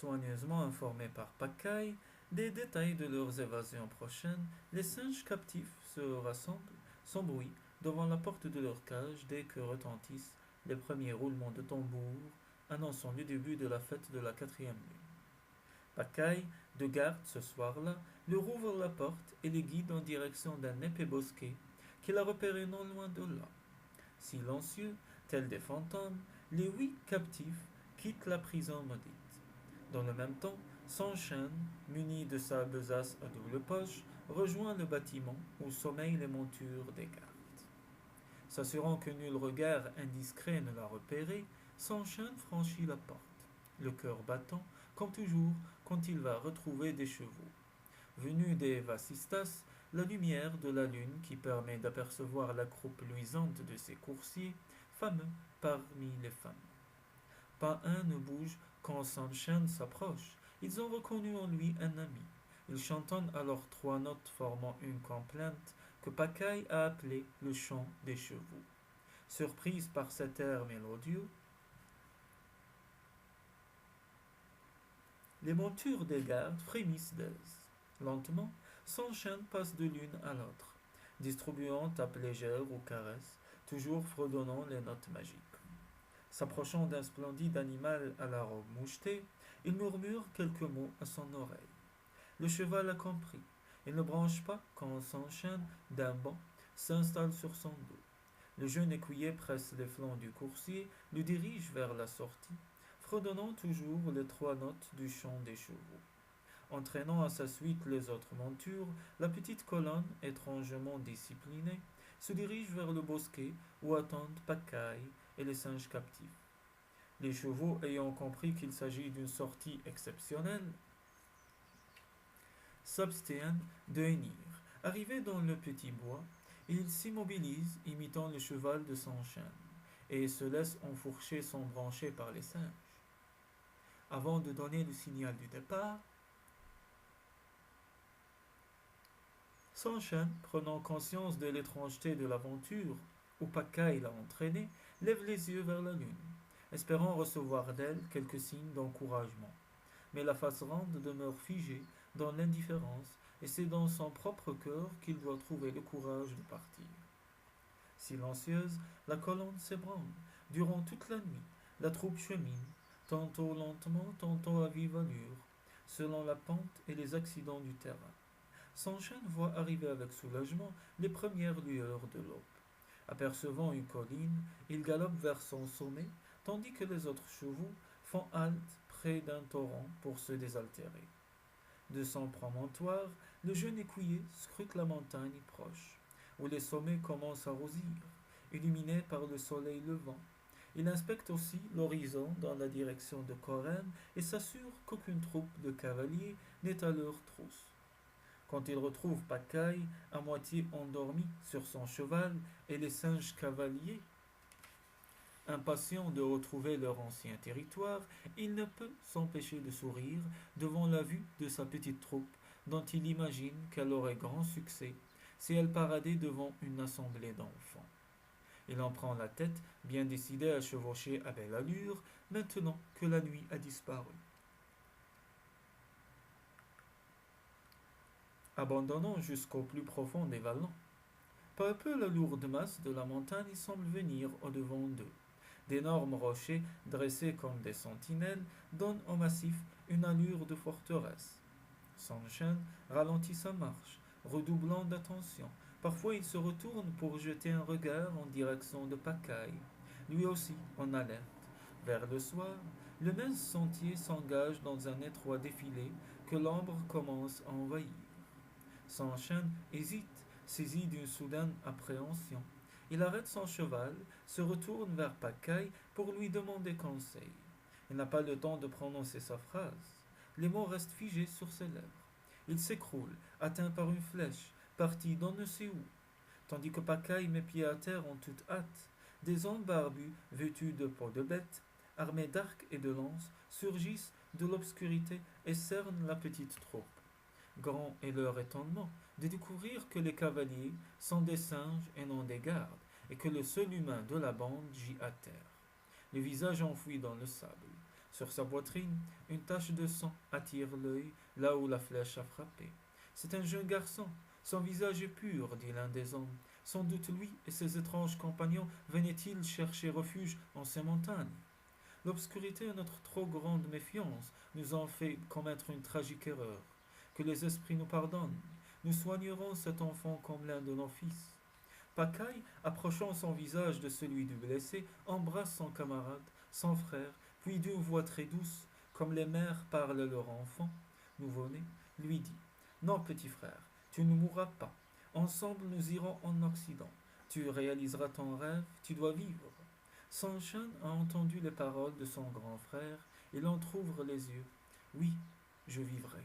Soigneusement informés par Pacaille des détails de leurs évasions prochaines, les singes captifs se rassemblent sans bruit devant la porte de leur cage dès que retentissent les premiers roulements de tambour annonçant le début de la fête de la quatrième lune. Pacaille, de garde ce soir-là, leur ouvre la porte et les guide en direction d'un épais bosquet qu'il a repéré non loin de là. Silencieux, tels des fantômes, les 8 captifs quittent la prison maudite. Dans le même temps, Sanchen, muni de sa besace à double poche, rejoint le bâtiment où sommeillent les montures des gardes. S'assurant que nul regard indiscret ne l'a repéré, Sanchen franchit la porte, le cœur battant, comme toujours, quand il va retrouver des chevaux. Venus des vasistas, la lumière de la lune qui permet d'apercevoir la croupe luisante de ces coursiers, fameux parmi les femmes. Pas un ne bouge quand Sanchen s'approche. Ils ont reconnu en lui un ami. Ils chantonnent alors 3 notes formant une complainte que Pacaille a appelée le chant des chevaux. Surprise par cet air mélodieux, les montures des gardes frémissent d'aise. Lentement, Sanchen passe de l'une à l'autre, distribuant tapes légères ou caresses, toujours fredonnant les notes magiques. S'approchant d'un splendide animal à la robe mouchetée, il murmure quelques mots à son oreille. Le cheval a compris. Il ne branche pas quand Sanchen, d'un bond, s'installe sur son dos. Le jeune écuyer presse les flancs du coursier, le dirige vers la sortie, fredonnant toujours les 3 notes du chant des chevaux. Entraînant à sa suite les autres montures, la petite colonne, étrangement disciplinée, se dirige vers le bosquet où attendent Pacaille et les singes captifs. Les chevaux, ayant compris qu'il s'agit d'une sortie exceptionnelle, s'abstiennent de hennir. Arrivés dans le petit bois, ils s'immobilisent, imitant le cheval de Sanchen, et se laissent enfourcher sans brancher par les singes. Avant de donner le signal du départ, Sanchen, prenant conscience de l'étrangeté de l'aventure où Pacaille l'a entraîné, lève les yeux vers la lune, espérant recevoir d'elle quelques signes d'encouragement. Mais la face ronde demeure figée dans l'indifférence, et c'est dans son propre cœur qu'il doit trouver le courage de partir. Silencieuse, la colonne s'ébranle. Durant toute la nuit, la troupe chemine, tantôt lentement, tantôt à vive allure, selon la pente et les accidents du terrain. Sanchen voit arriver avec soulagement les premières lueurs de l'aube. Apercevant une colline, il galope vers son sommet, tandis que les autres chevaux font halte près d'un torrent pour se désaltérer. De son promontoire, le jeune écuyer scrute la montagne proche, où les sommets commencent à rosir, illuminés par le soleil levant. Il inspecte aussi l'horizon dans la direction de Corem et s'assure qu'aucune troupe de cavaliers n'est à leur trousse. Quand il retrouve Pacaille, à moitié endormi sur son cheval, et les singes cavaliers, impatients de retrouver leur ancien territoire, il ne peut s'empêcher de sourire devant la vue de sa petite troupe, dont il imagine qu'elle aurait grand succès si elle paradait devant une assemblée d'enfants. Il en prend la tête, bien décidé à chevaucher à belle allure, maintenant que la nuit a disparu. Abandonnant jusqu'au plus profond des vallons, peu à peu la lourde masse de la montagne semble venir au-devant d'eux. D'énormes rochers, dressés comme des sentinelles, donnent au massif une allure de forteresse. Sanchen ralentit sa marche, redoublant d'attention. Parfois il se retourne pour jeter un regard en direction de Pacaille, lui aussi en alerte. Vers le soir, le mince sentier s'engage dans un étroit défilé que l'ombre commence à envahir. Sanchen hésite, saisi d'une soudaine appréhension. Il arrête son cheval, se retourne vers Pacaille pour lui demander conseil. Il n'a pas le temps de prononcer sa phrase. Les mots restent figés sur ses lèvres. Il s'écroule, atteint par une flèche, partie d'on ne sait où. Tandis que Pacaille met pied à terre en toute hâte, des hommes barbus, vêtus de peau de bête, armés d'arcs et de lances, surgissent de l'obscurité et cernent la petite troupe. Grand est leur étonnement de découvrir que les cavaliers sont des singes et non des gardes, et que le seul humain de la bande gît à terre, le visage enfoui dans le sable. Sur sa poitrine, une tache de sang attire l'œil là où la flèche a frappé. C'est un jeune garçon. Son visage est pur, dit l'un des hommes. Sans doute lui et ses étranges compagnons venaient-ils chercher refuge en ces montagnes. L'obscurité et notre trop grande méfiance nous ont fait commettre une tragique erreur. Que les esprits nous pardonnent. Nous soignerons cet enfant comme l'un de nos fils. Pacaille, approchant son visage de celui du blessé, embrasse son camarade, son frère, puis d'une voix très douce, comme les mères parlent à leur enfant nouveau-né, lui dit: Non, petit frère, tu ne mourras pas. Ensemble, nous irons en Occident. Tu réaliseras ton rêve, tu dois vivre. Sunshine a entendu les paroles de son grand frère. Il entr'ouvre les yeux. Oui, je vivrai.